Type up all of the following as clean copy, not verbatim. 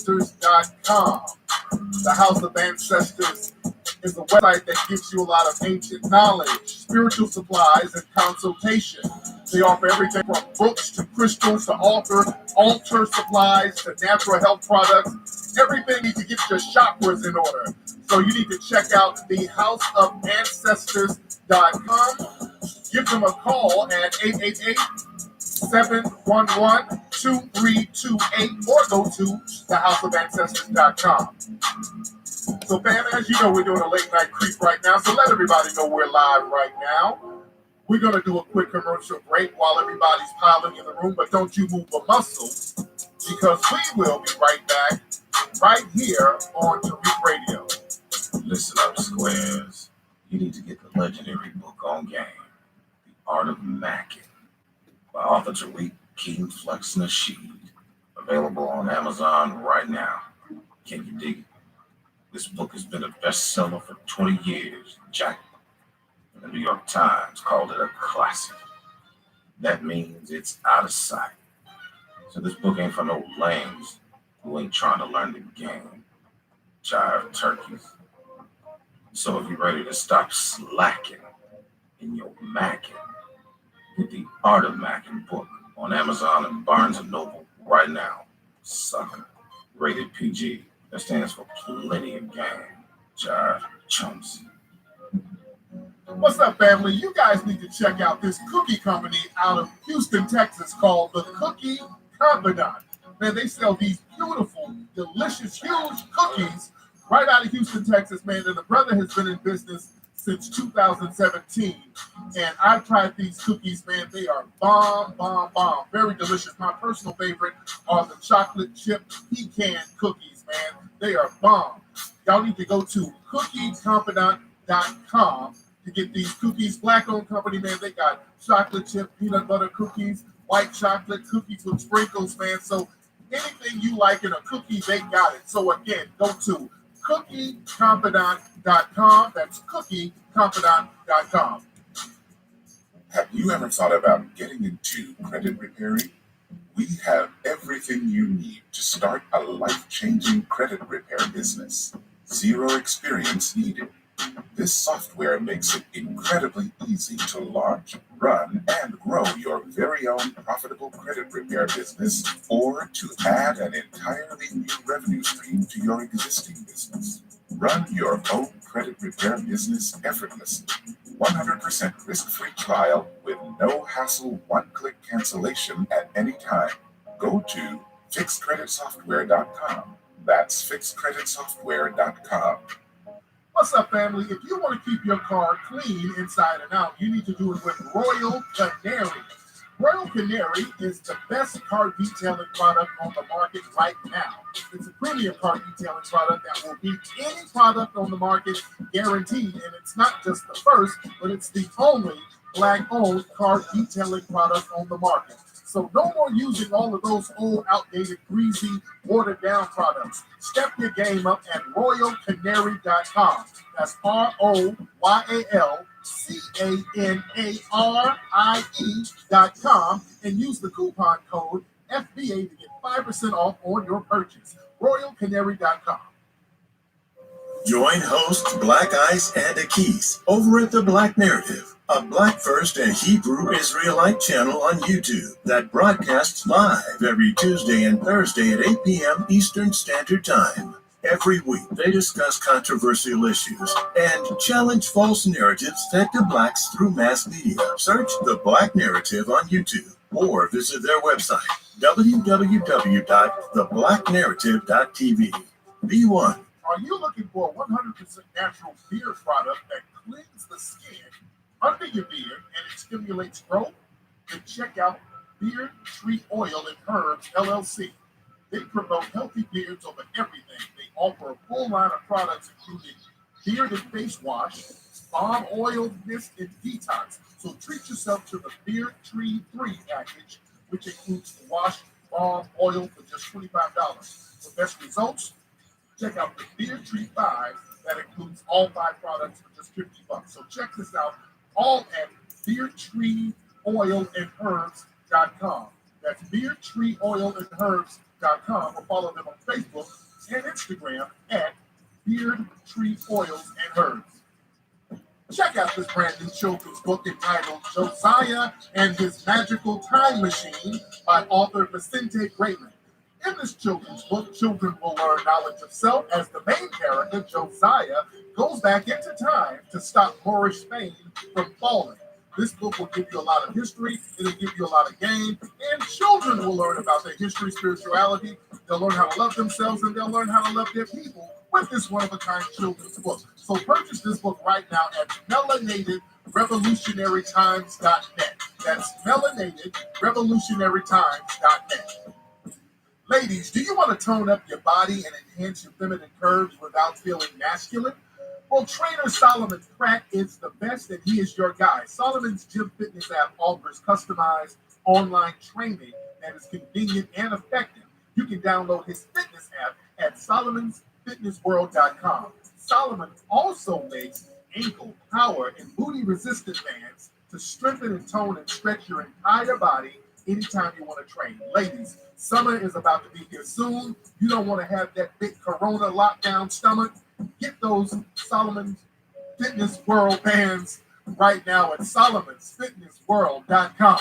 HouseOfAncestors.com. The House of Ancestors is a website that gives you a lot of ancient knowledge, spiritual supplies, and consultation. They offer everything from books to crystals to altar supplies to natural health products. Everything needs to get your chakras in order. So you need to check out the HouseOfAncestors.com. Give them a call at 888-711-2328 or go to thehouseofancestors.com. So, fam, as you know, we're doing a late night creep right now, so let everybody know we're live right now. We're going to do a quick commercial break while everybody's piling in the room, but don't you move a muscle, because we will be right back right here on Tariq Radio. Listen up, squares. You need to get the legendary book on game, The Art of Macking, by author Tariq King Flex Nasheed. Available on Amazon right now. Can you dig it? This book has been a bestseller for 20 years, Jack. The New York Times called it a classic. That means it's out of sight. So this book ain't for no lames who ain't trying to learn the game. Jive turkeys. So if you're ready to stop slacking in your macking, get the Art of Macking book on Amazon and Barnes & Noble right now. Sucker. Rated PG. That stands for plenty of game. Jive chumps. What's up, family? You guys need to check out this cookie company out of Houston, Texas called The Cookie Confidant. Man, they sell these beautiful, delicious, huge cookies right out of Houston, Texas, man. And the brother has been in business since 2017. And I've tried these cookies, man. They are bomb. Very delicious. My personal favorite are the chocolate chip pecan cookies, man. They are bomb. Y'all need to go to cookieconfidant.com to get these cookies. Black-owned company, man. They got chocolate chip peanut butter cookies, white chocolate cookies with sprinkles, man. So anything you like in a cookie, they got it. So again, go to cookieconfidant.com. That's cookieconfidant.com. Have you ever thought about getting into credit repairing? We have everything you need to start a life-changing credit repair business. Zero experience needed. This software makes it incredibly easy to launch, run, and grow your very own profitable credit repair business, or to add an entirely new revenue stream to your existing business. Run your own credit repair business effortlessly. 100% risk-free trial with no hassle, one-click cancellation at any time. Go to fixcreditsoftware.com. That's fixcreditsoftware.com. What's up, family? If you want to keep your car clean inside and out, you need to do it with Royal Canary. Royal Canary is the best car detailing product on the market right now. It's a premium car detailing product that will beat any product on the market, guaranteed. And it's not just the first, but it's the only Black-owned car detailing product on the market. So no more using all of those old, outdated, greasy, watered-down products. Step your game up at RoyalCanary.com. That's RoyalCanary.com and use the coupon code FBA to get 5% off on your purchase. RoyalCanary.com. Join hosts Black Ice and Akis over at The Black Narrative, a Black First and Hebrew Israelite channel on YouTube that broadcasts live every Tuesday and Thursday at 8 p.m. Eastern Standard Time. Every week, they discuss controversial issues and challenge false narratives fed to blacks through mass media. Search The Black Narrative on YouTube or visit their website, www.theblacknarrative.tv. Be one. Are you looking for a 100% natural beard product that cleans the skin under your beard and it stimulates growth? Then check out Beard Tree Oil and Herbs, LLC. They promote healthy beards over everything. They offer a full line of products including beard and face wash, balm oil, mist, and detox. So treat yourself to the Beard Tree 3 package, which includes the wash, balm, oil for just $25. For best results, check out the Beard Tree 5 that includes all 5 products for just $50. So check this out, all at beardtreeoilandherbs.com. That's beardtreeoilandherbs.com. beardtreeoils.com or follow them on Facebook and Instagram at Beard Tree Oils and Herbs. Check out this brand new children's book entitled Josiah and His Magical Time Machine by author Vicente Grayman. In this children's book, children will learn knowledge of self as the main character, Josiah, goes back into time to stop Moorish Spain from falling. This book will give you a lot of history, it'll give you a lot of game, and children will learn about their history, spirituality. They'll learn how to love themselves, and they'll learn how to love their people with this one-of-a-kind children's book. So purchase this book right now at melanatedrevolutionarytimes.net. That's melanatedrevolutionarytimes.net. Ladies, do you want to tone up your body and enhance your feminine curves without feeling masculine? Well, Trainer Solomon's Crack is the best, and he is your guy. Solomon's Gym Fitness app offers customized online training that is convenient and effective. You can download his fitness app at solomonsfitnessworld.com. Solomon also makes ankle, power, and booty-resistant bands to strengthen and tone and stretch your entire body anytime you want to train. Ladies, summer is about to be here soon. You don't want to have that big corona lockdown stomach. Get those Solomon's Fitness World bands right now at solomonsfitnessworld.com.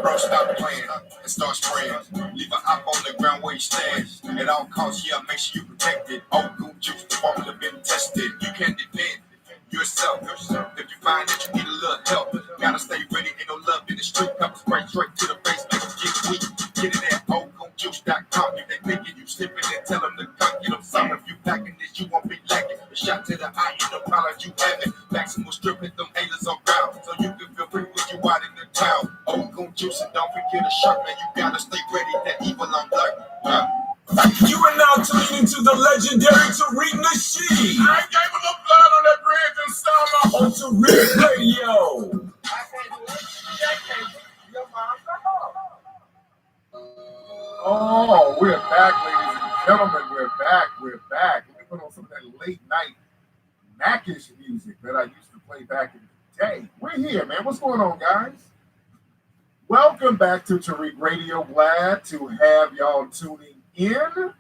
Bro, stop playing and start spraying. Leave an op on the ground where you stand. At all costs, yeah, make sure you protect it. Old goon juice, the formula been tested. You can defend yourself. If you find that you need a little help, gotta stay ready. Ain't no love in the street. Come straight to the face, make them get weak. Get it at oldgoonjuice.com. If they thinking you slipping, then tell them to come. Get them some. If you packing this, you won't be lacking. A shot to the eye, ain't no problem you having. Maximum strip, hit them haters on ground. So you can feel free when you out in the town. Old goon juice, and don't forget a shirt, man. You gotta stay ready. That evil on black. You are now tuning into the legendary Tariq Nasheed. I gave a little blood on that bridge and summer. On Tariq Radio. Oh, we're back, ladies and gentlemen. We're back. Let me put on some of that late night Macish music that I used to play back in the day. We're here, man. What's going on, guys? Welcome back to Tariq Radio. Glad to have y'all tuning in.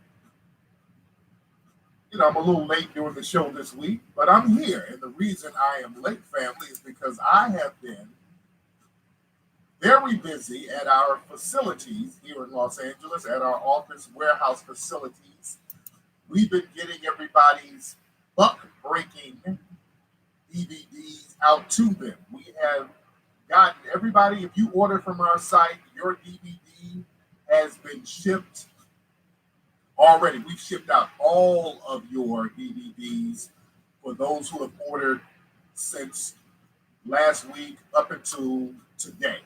You know, I'm a little late doing the show this week, but I'm here. And the reason I am late, family, is because I have been very busy at our facilities here in Los Angeles, at our office warehouse facilities. We've been getting everybody's buck-breaking DVDs out to them. We have gotten everybody, if you order from our site, your DVD has been shipped already. We've shipped out all of your DVDs for those who have ordered since last week up until today.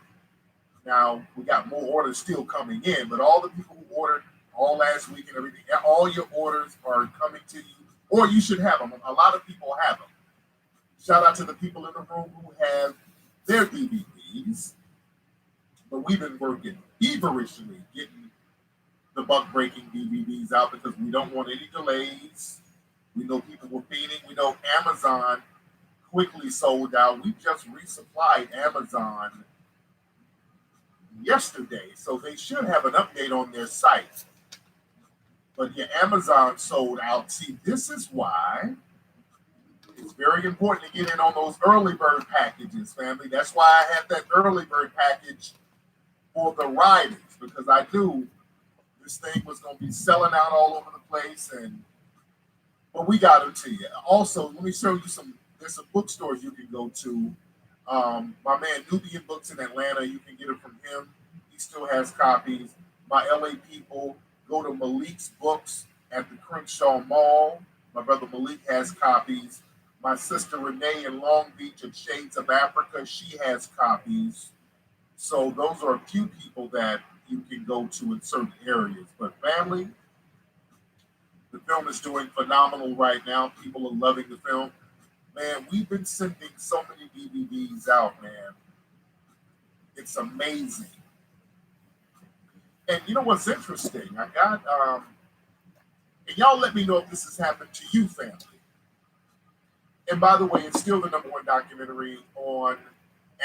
Now, we got more orders still coming in, but all the people who ordered all last week and everything, all your orders are coming to you, or you should have them. A lot of people have them. Shout out to the people in the room who have their DVDs, but we've been working feverishly getting the buck-breaking DVDs out because we don't want any delays. We know people were feeding. We know Amazon quickly sold out. We just resupplied Amazon yesterday, so they should have an update on their site. But yeah, Amazon sold out. See, this is why it's very important to get in on those early bird packages, family. That's why I had that early bird package for the riders, because I knew this thing was going to be selling out all over the place, but we got it to you. Also, let me show you there's some bookstores you can go to. My man Nubian Books in Atlanta, you can get it from him. He still has copies. My LA people, go to Malik's Books at the Crenshaw Mall. My brother Malik has copies. My sister Renee in Long Beach at Shades of Africa, she has copies. So those are a few people that you can go to in certain areas. But family, the film is doing phenomenal right now. People are loving the film. Man, we've been sending so many DVDs out, man. It's amazing. And you know what's interesting? I got, and y'all let me know if this has happened to you, family. And by the way, it's still the #1 documentary on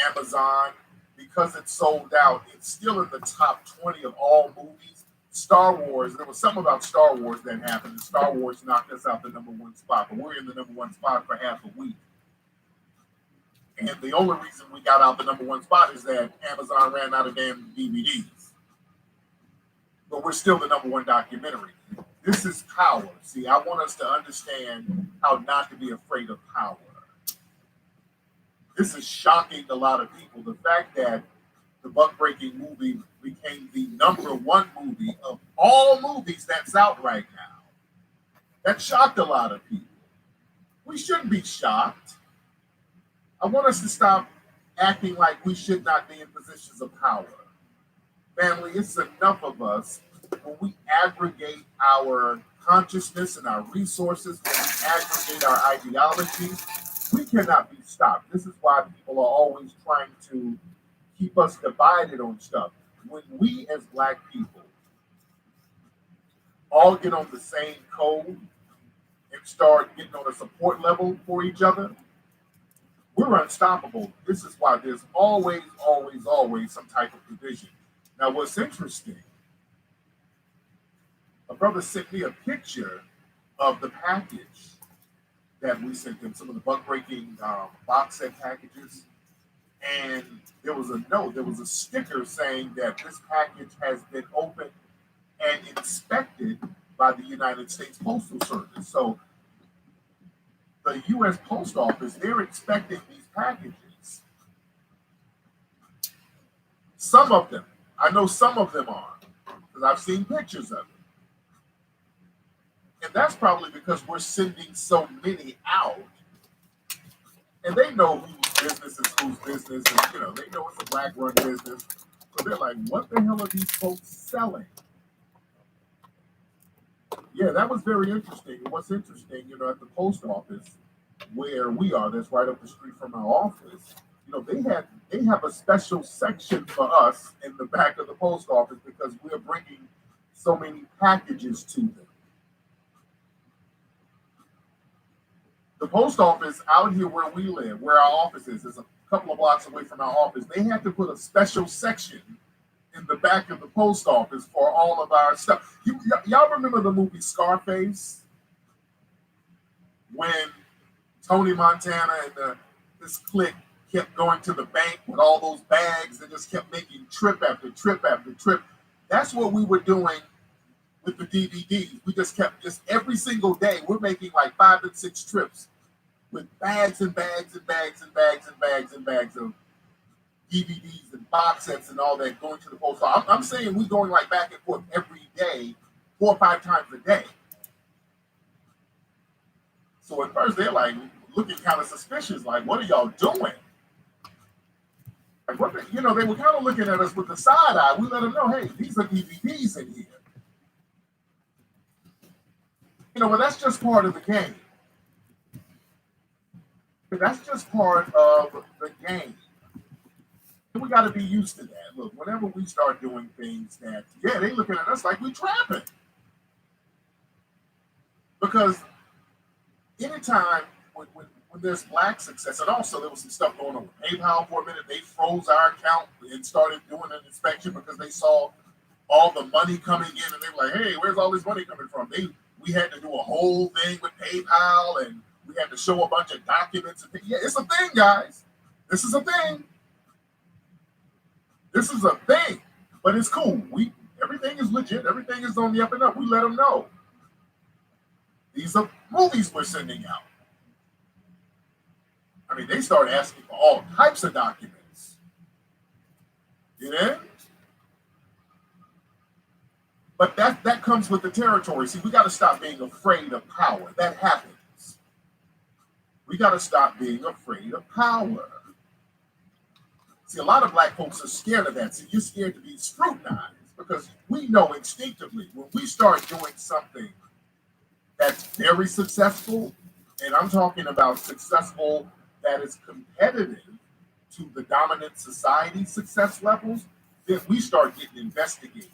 Amazon. because it's sold out, it's still in the top 20 of all movies. Star Wars, there was something about Star Wars that happened, and Star Wars knocked us out the number one spot, but we're in the number one spot for half a week. And the only reason we got out the number one spot is that Amazon ran out of damn DVDs. But we're still the number one documentary. This is power. See, I want us to understand how not to be afraid of power. This is shocking a lot of people. The fact that the Buck-Breaking movie became the number one movie of all movies that's out right now. That shocked a lot of people. We shouldn't be shocked. I want us to stop acting like we should not be in positions of power. Family, it's enough of us when we aggregate our consciousness and our resources, when we aggregate our ideologies, we cannot be stopped. This is why people are always trying to keep us divided on stuff. When we as Black people all get on the same code and start getting on a support level for each other, we're unstoppable. This is why there's always, always, always some type of division. Now, what's interesting, a brother sent me a picture of the package that we sent him, some of the Buck-Breaking box set packages. And there was a note, there was a sticker saying that this package has been opened and inspected by the United States Postal Service. So the U.S. Post Office, they're inspecting these packages. Some of them, I know some of them are, because I've seen pictures of it. And that's probably because we're sending so many out. And they know whose business is whose business. And, you know, they know it's a Black-run business. So they're like, what the hell are these folks selling? Yeah, that was very interesting. And what's interesting, you know, at the post office where we are, that's right up the street from our office, you know, they have a special section for us in the back of the post office because we're bringing so many packages to them. The post office out here where we live, where our office is a couple of blocks away from our office, they had to put a special section in the back of the post office for all of our stuff. Y'all remember the movie Scarface? When Tony Montana and this clique kept going to the bank with all those bags and just kept making trip after trip after trip. That's what we were doing with the DVDs. We just kept, just every single day, we're making like 5 and 6 trips with bags and bags and bags and bags and bags and bags of DVDs and box sets and all that going to the post office. I'm saying we're going like back and forth every day, 4 or 5 times a day. So at first they're like looking kind of suspicious, like, what are y'all doing? Like, what the, you know, they were kind of looking at us with the side eye. We let them know, hey, these are DVDs in here. You know, but that's just part of the game. That's just part of the game. We got to be used to that. Look, whenever we start doing things that, yeah, they looking at us like we trapping. Because anytime when there's Black success, and also there was some stuff going on with PayPal for a minute, they froze our account and started doing an inspection because they saw all the money coming in, and they were like, hey, where's all this money coming from? We had to do a whole thing with PayPal, and we had to show a bunch of documents. And yeah, it's a thing, guys. This is a thing. This is a thing. But it's cool. Everything is legit. Everything is on the up and up. We let them know. These are movies we're sending out. I mean, they started asking for all types of documents. You know? But that comes with the territory. See, we got to stop being afraid of power. That happens. We got to stop being afraid of power. See, a lot of Black folks are scared of that. See, you're scared to be scrutinized because we know instinctively when we start doing something that's very successful, and I'm talking about successful that is competitive to the dominant society success levels, then we start getting investigated.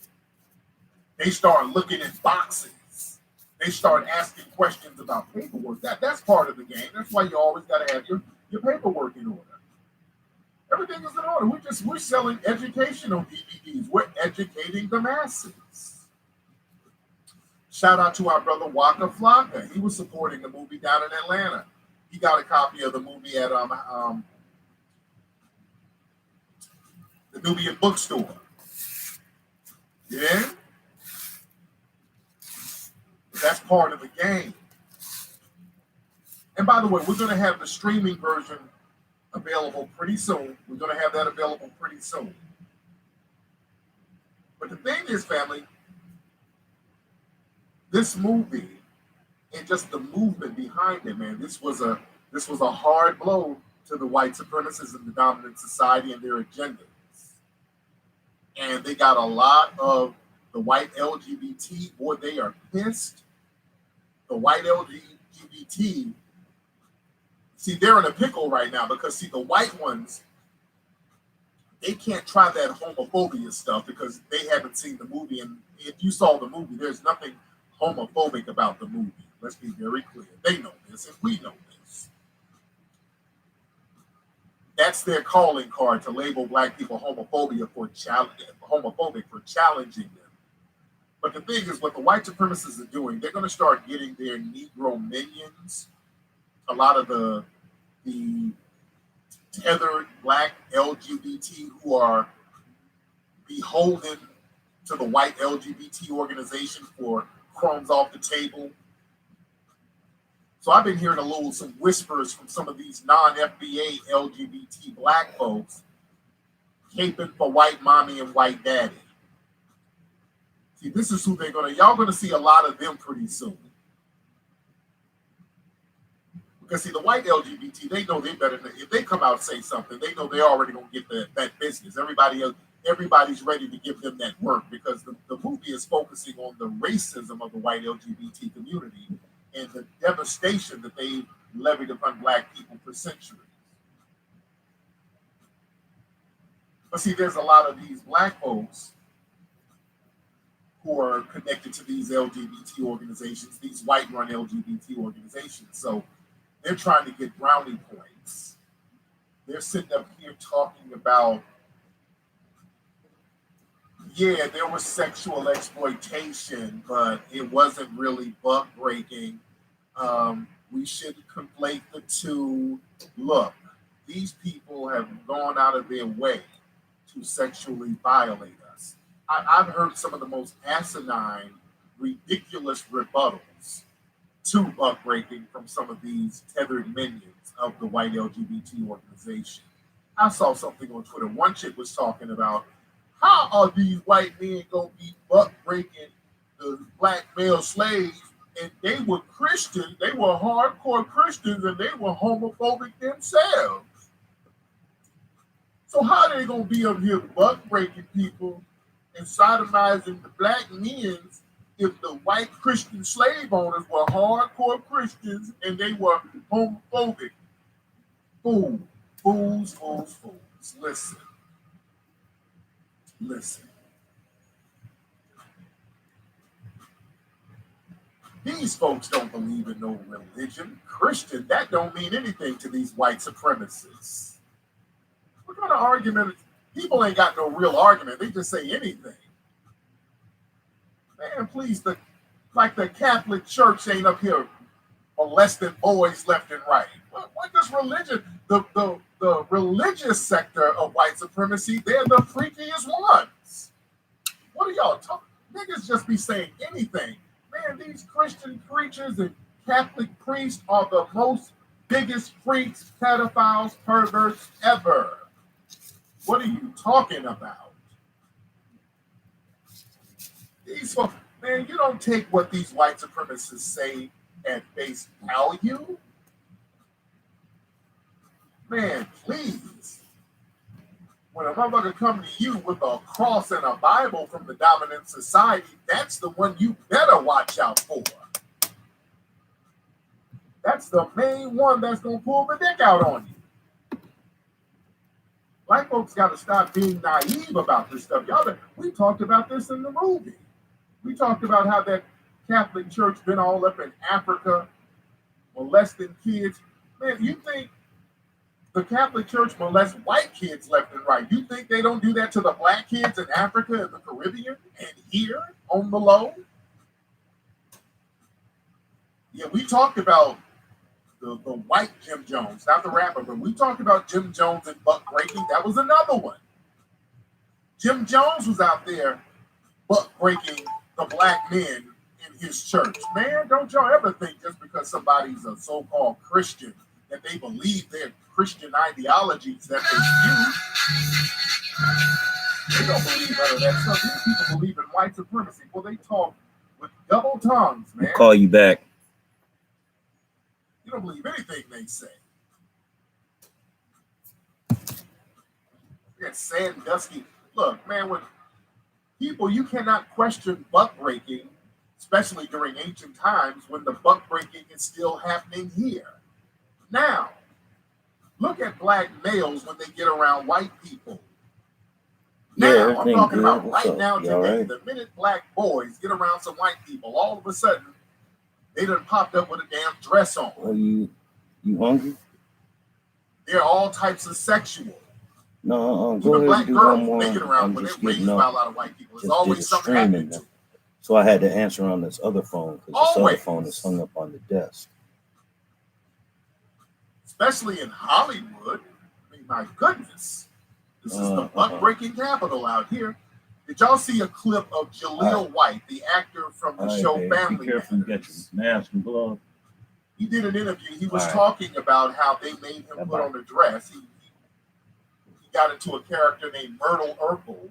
They start looking at boxes. They start asking questions about paperwork. That's part of the game. That's why you always got to have your paperwork in order. Everything is in order. We're selling educational DVDs. We're educating the masses. Shout out to our brother Waka Flocka. He was supporting the movie down in Atlanta. He got a copy of the movie at the Nubian bookstore. Yeah, that's part of the game. And by the way, we're going to have the streaming version available pretty soon. We're going to have that available pretty soon. But the thing is, family, this movie and just the movement behind it, man, this was a hard blow to the white supremacists and the dominant society and their agendas. And they got a lot of the white LGBT, boy, they are pissed. The white LGBT, see, they're in a pickle right now because, see, the white ones, they can't try that homophobia stuff because they haven't seen the movie. And if you saw the movie, there's nothing homophobic about the movie. Let's be very clear. They know this, and we know this. That's their calling card to label black people homophobic for challenging them. But the thing is, what the white supremacists are doing, they're going to start getting their Negro minions, a lot of the tethered black LGBT who are beholden to the white LGBT organization for crumbs off the table. So I've been hearing some whispers from some of these non-FBA LGBT black folks caping for white mommy and white daddy. See, this is who y'all gonna see a lot of them pretty soon. Because see, the white LGBT, they know they better than, if they come out and say something, they know they're already gonna get that business. Everybody's ready to give them that work because the movie is focusing on the racism of the white LGBT community and the devastation that they levied upon black people for centuries. But see, there's a lot of these black folks who are connected to these LGBT organizations, these white-run LGBT organizations. So they're trying to get brownie points. They're sitting up here talking about, yeah, there was sexual exploitation, but it wasn't really buck breaking. We shouldn't conflate the two. Look, these people have gone out of their way to sexually violate us. I've heard some of the most asinine, ridiculous rebuttals to buck breaking from some of these tethered minions of the white LGBT organization. I saw something on Twitter. One chick was talking about, how are these white men going to be buck breaking the black male slaves? And they were Christians, they were hardcore Christians, and they were homophobic themselves. So how are they going to be up here buck breaking people and sodomizing the black men if the white Christian slave owners were hardcore Christians and they were homophobic? Fools, fools, fools, fools. Listen. These folks don't believe in no religion. Christian, that don't mean anything to these white supremacists. What kind of argument? People ain't got no real argument. They just say anything. Man, please, the Catholic Church ain't up here molesting boys left and right. What does religion, the religious sector of white supremacy, they're the freakiest ones. What are y'all talking? Niggas just be saying anything. Man, these Christian preachers and Catholic priests are the biggest freaks, pedophiles, perverts ever. What are you talking about? These folks, man, you don't take what these white supremacists say at face value. Man, please. When a motherfucker comes to you with a cross and a Bible from the dominant society, that's the one you better watch out for. That's the main one that's going to pull the dick out on you. Black folks got to stop being naive about this stuff. We talked about this in the movie. We talked about how that Catholic Church been all up in Africa molesting kids. Man, you think The Catholic Church molests white kids left and right. You think they don't do that to the black kids in Africa and the Caribbean and here on the low? Yeah, we talked about the white Jim Jones, not the rapper, but we talked about Jim Jones and buck breaking. That was another one. Jim Jones was out there buck breaking the black men in his church. Man, don't y'all ever think just because somebody's a so-called Christian that they believe their Christian ideologies that they use. They don't believe none of that stuff. These people believe in white supremacy. Well, they talk with double tongues, man. I'll call you back. You don't believe anything they say. That Sandusky. Look, man, when people, you cannot question buck breaking, especially during ancient times when the buck breaking is still happening here. Now, look at black males when they get around white people. Now, I'm talking about right now today. The minute black boys get around some white people, all of a sudden, they done popped up with a damn dress on. Are you hungry? They're all types of sexual. No, go even black girls, they get around when they're raised by a lot of white people. There's always something happening to them. So I had to answer on this other phone because this other phone is hung up on the desk. Especially in Hollywood. I mean, my goodness. This is the buck-breaking capital out here. Did y'all see a clip of Jaleel White, the actor from the show Family Be careful, get your mask and glove. He did an interview. He was talking about how they made him put on a dress. He got into a character named Myrtle Urkel,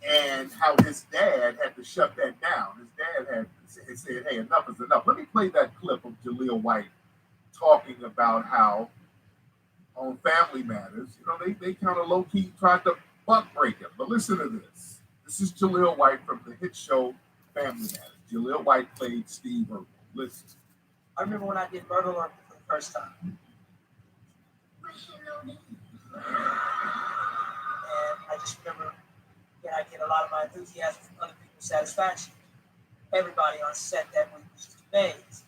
and how his dad had to shut that down. His dad had said, hey, enough is enough. Let me play that clip of Jaleel White talking about how on Family Matters, you know, they kind of low-key tried to buck break him. But listen to this. This is Jaleel White from the hit show Family Matters. Jaleel White played Steve Urkel. Listen. I remember when I did Myrtle Urkel for the first time. And I just remember that I get a lot of my enthusiasm from other people's satisfaction. Everybody on set that week was just amazed.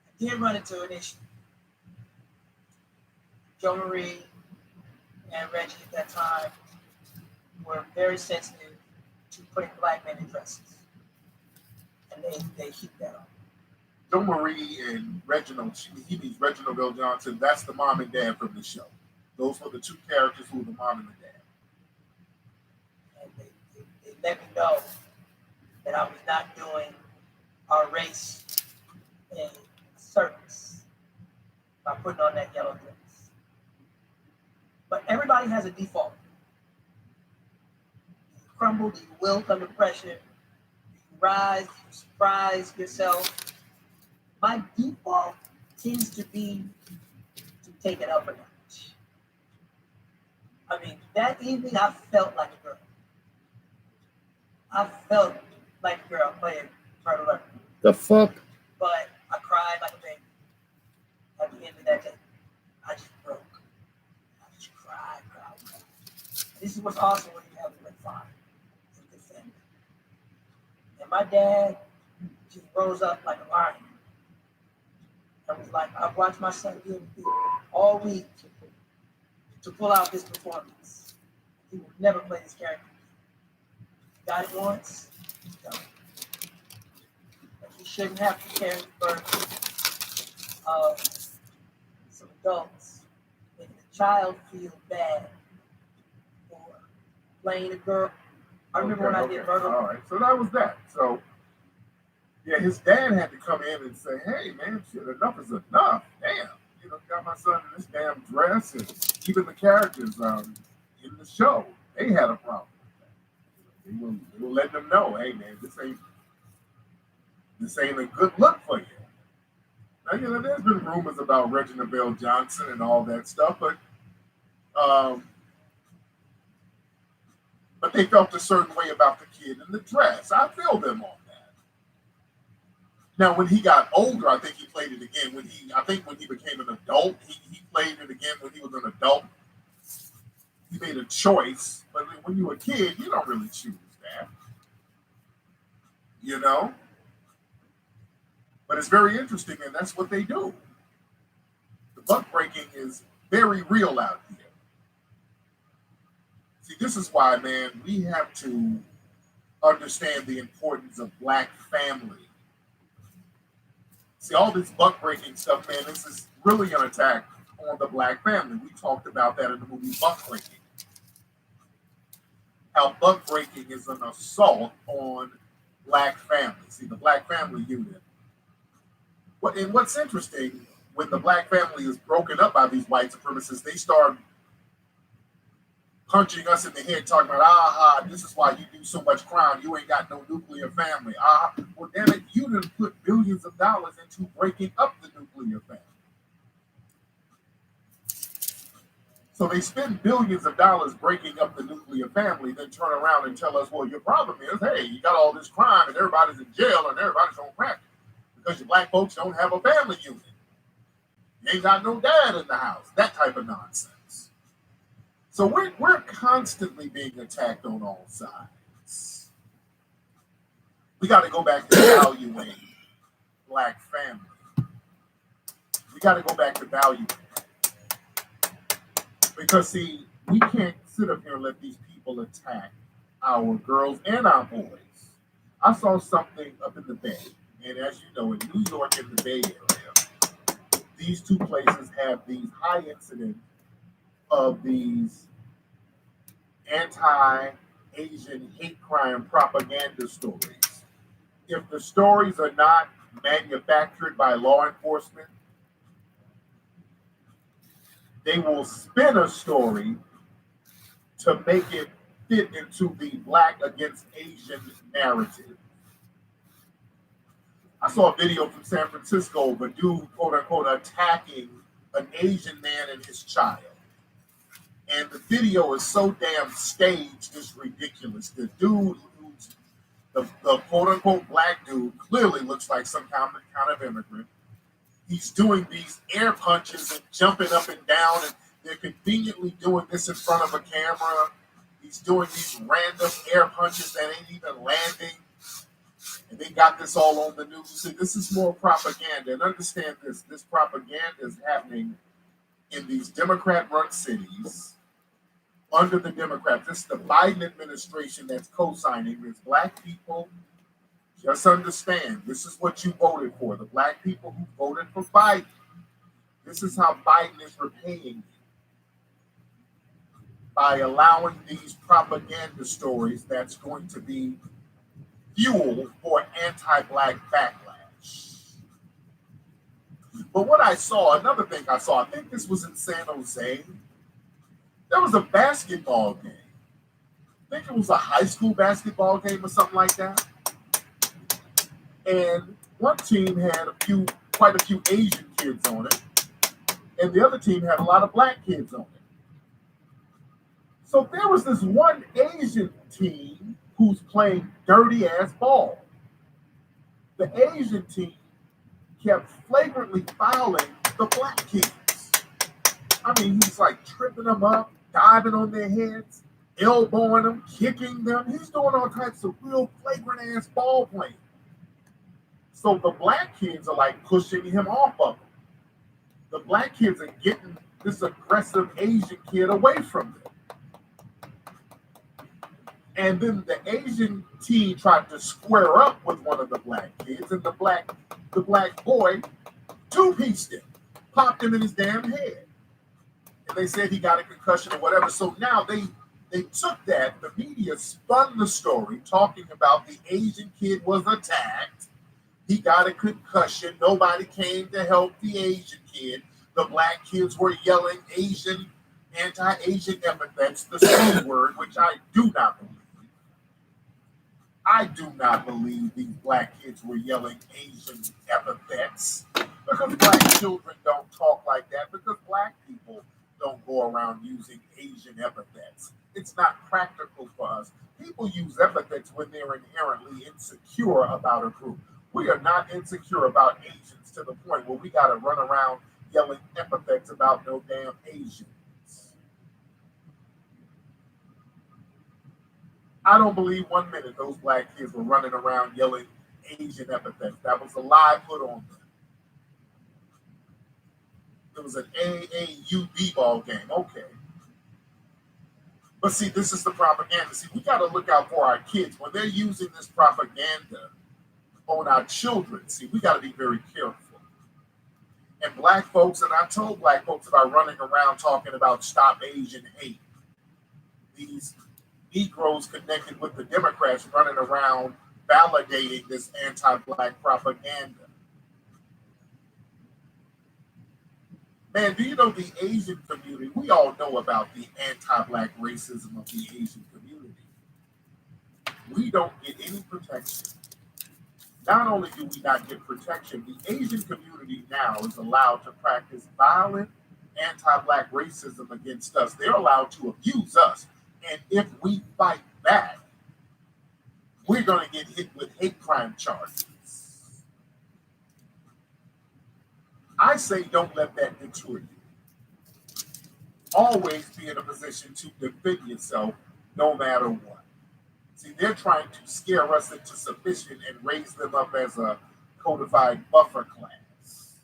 I did run into an issue. Joe Marie and Reggie at that time were very sensitive to putting black men in dresses. And they keep that on. Joe Marie and Reginald, he means Reginald Bill Johnson, that's the mom and dad from the show. Those were the two characters who were the mom and the dad. And they let me know that I was not doing our race a service by putting on that yellow dress. But everybody has a default. You crumble, you wilt under pressure, you rise, you surprise yourself. My default tends to be to take it up a notch. I mean, that evening I felt like a girl. I felt like a girl playing Myrtle Urkel. The fuck? But I cried like a baby at the end of that day. I just broke. I just cried. This is what's awesome when you have a great father and a good family. And my dad just rose up like a lion. I was like, I've watched my son do it all week to pull out this performance. He will never play this character. Got it once, don't. But he shouldn't have to carry the burden of some adults making a child feel bad for playing a girl. I remember when I did Myrtle. All right, so that was that. So, yeah, his dad had to come in and say, hey, man, shit, enough is enough. Damn. You know, got my son in this damn dress. And even the characters in the show, they had a problem with that. They were letting them know, hey, man, this ain't a good look for you. Now, you know, there's been rumors about Reginald Bell Johnson and all that stuff, but they felt a certain way about the kid in the dress. I feel them on that. Now, when he got older, I think he played it again. When he became an adult, he played it again when he was an adult. He made a choice, but when you were a kid, you don't really choose that. You know? But it's very interesting, and that's what they do. The buck breaking is very real out here. See, this is why, man, we have to understand the importance of black family. See, all this buck breaking stuff, man, this is really an attack on the black family. We talked about that in the movie Buck Breaking. How buck breaking is an assault on black families. See, the black family unit. And what's interesting, when the black family is broken up by these white supremacists, they start punching us in the head, talking about, this is why you do so much crime. You ain't got no nuclear family. Well, damn it, you done put billions of dollars into breaking up the nuclear family. So they spend billions of dollars breaking up the nuclear family, then turn around and tell us, well, your problem is, hey, you got all this crime and everybody's in jail and everybody's on crack because your black folks don't have a family unit. You ain't got no dad in the house. That type of nonsense. So we're constantly being attacked on all sides. We got to go back to valuing black family. We got to go back to valuing. Because, see, we can't sit up here and let these people attack our girls and our boys. I saw something up in the Bay, and as you know, in New York and the Bay Area, these two places have these high incident of these anti-Asian hate crime propaganda stories. If the stories are not manufactured by law enforcement, they will spin a story to make it fit into the black against Asian narrative. I saw a video from San Francisco of a dude, quote unquote, attacking an Asian man and his child. And the video is so damn staged, it's ridiculous. The dude who's the quote unquote black dude clearly looks like some kind of immigrant. He's doing these air punches and jumping up and down, and they're conveniently doing this in front of a camera. He's doing these random air punches that ain't even landing. And they got this all on the news. See, this is more propaganda. And understand this. This propaganda is happening in these Democrat-run cities under the Democrats. This is the Biden administration that's co-signing this. Black people, just understand, this is what you voted for. The black people who voted for Biden. This is how Biden is repaying you. By allowing these propaganda stories that's going to be fuel for anti-black backlash. But what I saw, another thing I saw, I think this was in San Jose, there was a basketball game. I think it was a high school basketball game or something like that. And one team had quite a few Asian kids on it, and the other team had a lot of black kids on it. So there was this one Asian team who's playing dirty ass ball. The Asian team kept flagrantly fouling the black kids. I mean, he's like tripping them up, diving on their heads, elbowing them, kicking them. He's doing all types of real flagrant ass ball playing. So the black kids are like pushing him off of him. The black kids are getting this aggressive Asian kid away from them. And then the Asian team tried to square up with one of the black kids, and the black boy two-pieced him, popped him in his damn head. And they said he got a concussion or whatever. So now they took that, the media spun the story talking about the Asian kid was attacked. He got a concussion. Nobody came to help the Asian kid. The black kids were yelling anti-Asian epithets, the C word, which I do not believe. I do not believe these black kids were yelling Asian epithets, because black children don't talk like that, because black people don't go around using Asian epithets. It's not practical for us. People use epithets when they're inherently insecure about a group. We are not insecure about Asians to the point where we got to run around yelling epithets about no damn Asians. I don't believe 1 minute those black kids were running around yelling Asian epithets. That was a lie put on them. It was an AAUB ball game. Okay. But see, this is the propaganda. See, we got to look out for our kids. When they're using this propaganda on our children, see, we got to be very careful. And black folks, and I told black folks about running around talking about stop Asian hate. These Negroes connected with the Democrats running around validating this anti-black propaganda. Man, do you know the Asian community? We all know about the anti-black racism of the Asian community. We don't get any protection. Not only do we not get protection, the Asian community now is allowed to practice violent anti-black racism against us. They're allowed to abuse us. And if we fight back, we're going to get hit with hate crime charges. I say don't let that deter you. Always be in a position to defend yourself no matter what. See, they're trying to scare us into submission and raise them up as a codified buffer class.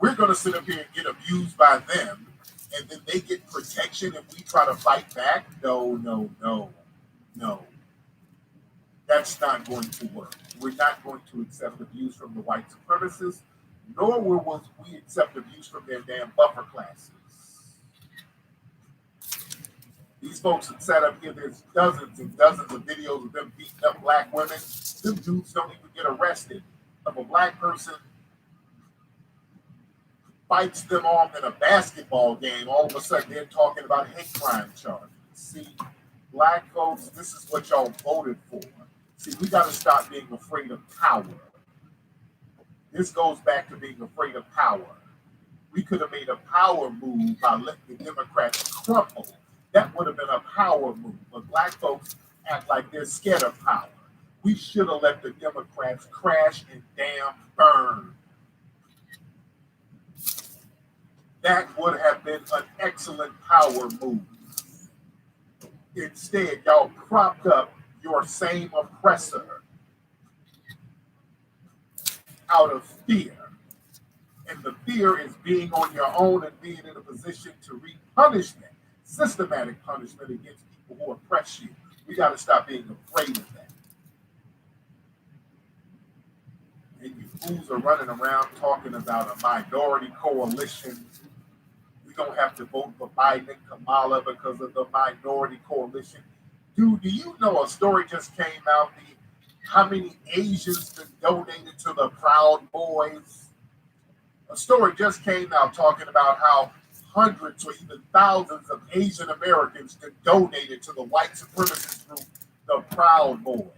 We're going to sit up here and get abused by them, and then they get protection and we try to fight back? No. That's not going to work. We're not going to accept abuse from the white supremacists, nor will we accept abuse from their damn buffer classes. These folks that sat up here, there's dozens and dozens of videos of them beating up black women. Them dudes don't even get arrested. If a black person fights them off in a basketball game, all of a sudden they're talking about hate crime charges. See, black folks, this is what y'all voted for. See, we got to stop being afraid of power. This goes back to being afraid of power. We could have made a power move by letting the Democrats crumple. That would have been a power move. But black folks act like they're scared of power. We should have let the Democrats crash and damn burn. That would have been an excellent power move. Instead, y'all propped up your same oppressor out of fear. And the fear is being on your own and being in a position to reap punishment, systematic punishment against people who oppress you. We got to stop being afraid of that. And you fools are running around talking about a minority coalition. We don't have to vote for Biden and Kamala because of the minority coalition. Dude, do you know a story just came out? How many Asians been donated to the Proud Boys? A story just came out talking about how hundreds or even thousands of Asian Americans been donated to the white supremacist group, the Proud Boys.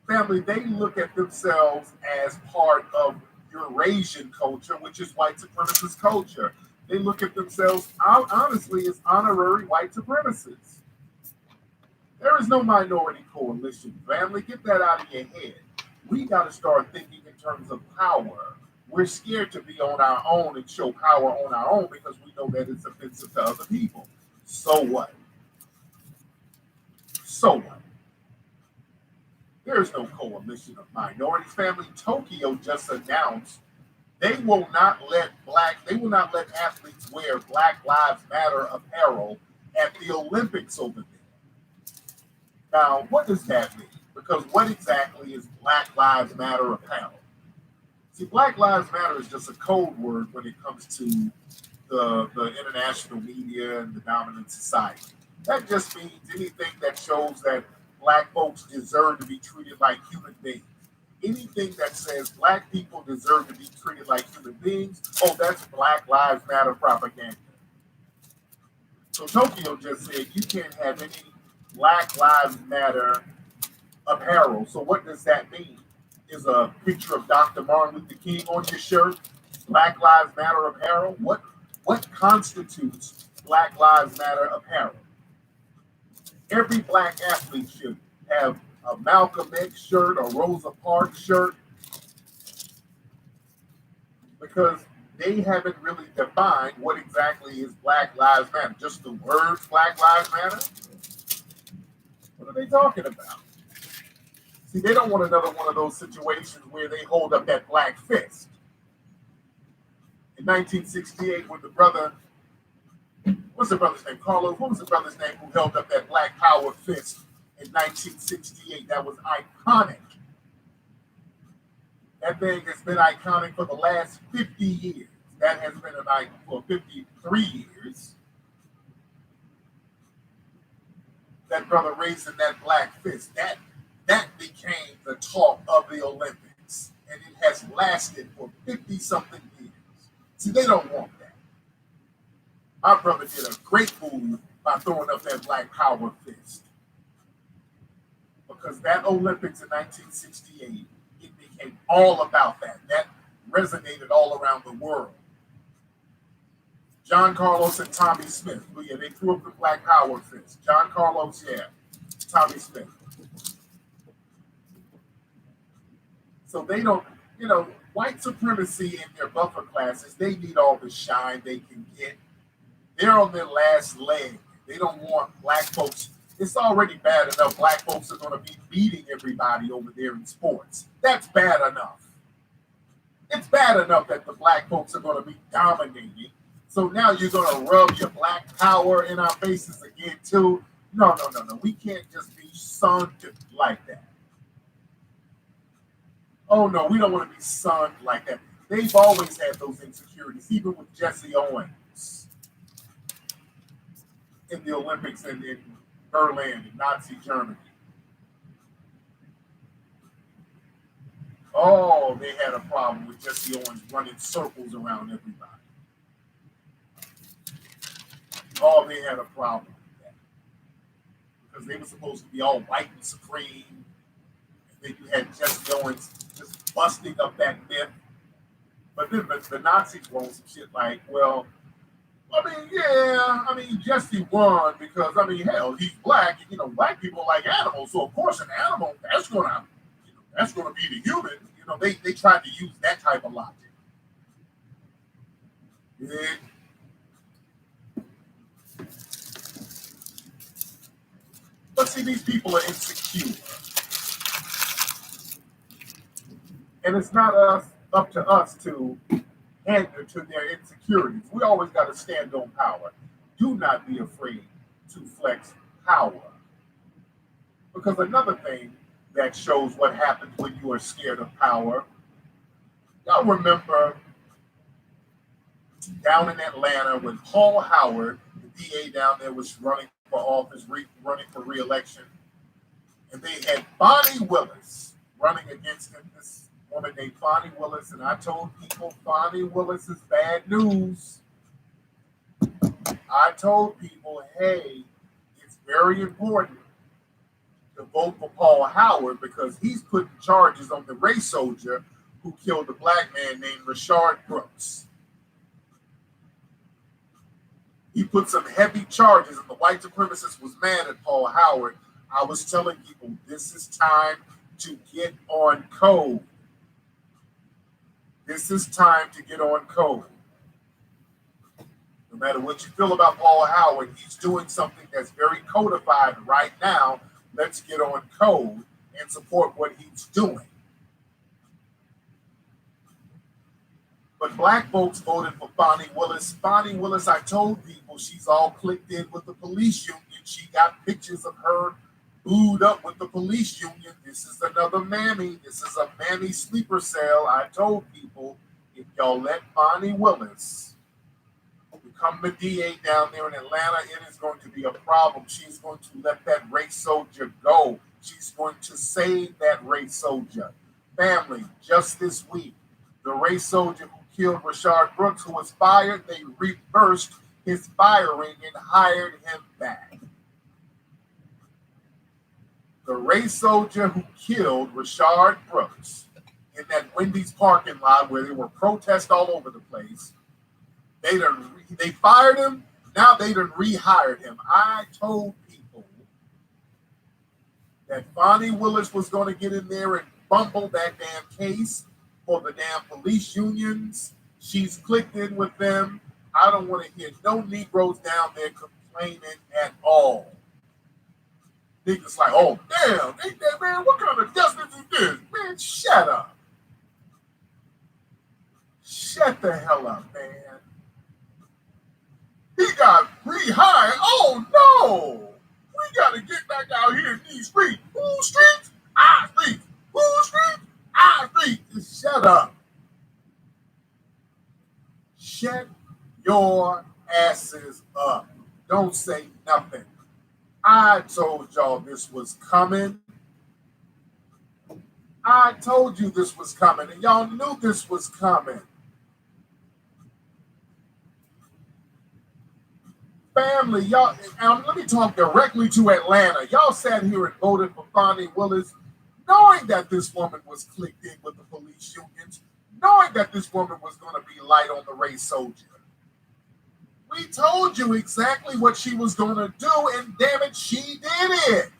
Family, they look at themselves as part of Eurasian culture, which is white supremacist culture. They look at themselves, honestly, as honorary white supremacists. There is no minority coalition, family. Get that out of your head. We got to start thinking in terms of power. We're scared to be on our own and show power on our own because we know that it's offensive to other people. So what? So what? There's no coalition of minorities. Family, Tokyo just announced they will not let athletes wear Black Lives Matter apparel at the Olympics over there. Now, what does that mean? Because what exactly is Black Lives Matter apparel? See, Black Lives Matter is just a code word when it comes to the international media and the dominant society. That just means anything that shows that black folks deserve to be treated like human beings. Anything that says black people deserve to be treated like human beings, oh, that's Black Lives Matter propaganda. So Tokyo just said you can't have any Black Lives Matter apparel. So what does that mean? Is a picture of Dr. Martin Luther King on your shirt Black Lives Matter apparel? What constitutes Black Lives Matter apparel? Every black athlete should have a Malcolm X shirt or Rosa Parks shirt because they haven't really defined what exactly is Black Lives Matter. Just the words Black Lives Matter? What are they talking about? See, they don't want another one of those situations where they hold up that black fist. In 1968, when the brother, what's the brother's name? Carlos, what was the brother's name who held up that black power fist in 1968? That was iconic. That thing has been iconic for the last 50 years. That has been an icon for 53 years. That brother raising that black fist, that became the talk of the Olympics. And it has lasted for 50-something years. See, they don't want that. My brother did a great move by throwing up that black power fist. Because that Olympics in 1968, it became all about that. That resonated all around the world. John Carlos and Tommy Smith. Well, yeah, they threw up the black power fist. John Carlos, yeah. Tommy Smith. So they don't, white supremacy in their buffer classes, they need all the shine they can get. They're on their last leg. They don't want black folks. It's already bad enough black folks are going to be beating everybody over there in sports. That's bad enough. It's bad enough that the black folks are going to be dominating. So now you're going to rub your black power in our faces again, too. No. We can't just be sunned like that. Oh, no, we don't want to be sunned like that. They've always had those insecurities, even with Jesse Owens in the Olympics and in Berlin, in Nazi Germany. Oh, they had a problem with Jesse Owens running circles around everybody. Oh, they had a problem with that. Because they were supposed to be all white and supreme. And then you had Jesse Owens just busting up that myth. But then the Nazis wrote some shit like, well, Jesse won because, hell, he's black. And, black people like animals. So, of course, an animal, that's going to be the human. They tried to use that type of logic. Yeah. But see, these people are insecure. And it's not up to us to pander to their insecurities. We always got to stand on power. Do not be afraid to flex power. Because another thing that shows what happens when you are scared of power, y'all remember down in Atlanta when Paul Howard, the DA down there, was running for office, running for re-election, and they had Bonnie Willis running against him, this woman named Bonnie Willis, and I told people Bonnie Willis is bad news. I told people, hey, it's very important to vote for Paul Howard because he's putting charges on the race soldier who killed a black man named Rashard Brooks. He put some heavy charges, and the white supremacist was mad at Paul Howard. I was telling people, this is time to get on code. This is time to get on code. No matter what you feel about Paul Howard, he's doing something that's very codified right now. Let's get on code and support what he's doing. But black folks voted for Bonnie Willis. Bonnie Willis, I told people, she's all clicked in with the police union. She got pictures of her booed up with the police union. This is another mammy. This is a mammy sleeper cell. I told people, if y'all let Bonnie Willis become the DA down there in Atlanta, it is going to be a problem. She's going to let that race soldier go. She's going to save that race soldier. Family, just this week, the race soldier who killed Rashard Brooks, who was fired, they reversed his firing and hired him back. The race soldier who killed Rashard Brooks in that Wendy's parking lot where there were protests all over the place, they fired him, now they done rehired him. I told people that Bonnie Willis was going to get in there and bumble that damn case for the damn police unions. She's clicked in with them. I don't want to hear no Negroes down there complaining at all. Niggas like, oh, damn, man, what kind of justice the hell up, man. He got rehired. Oh no! We gotta get back out here in these streets. Whose streets? Our streets. Whose streets? Our streets. Shut up. Shut your asses up. Don't say nothing. I told y'all this was coming. I told you this was coming, and y'all knew this was coming. Family, y'all, let me talk directly to Atlanta. Y'all sat here and voted for Bonnie Willis, knowing that this woman was clicked in with the police unions, knowing that this woman was going to be light on the race soldier. We told you exactly what she was going to do, and damn it, she did it.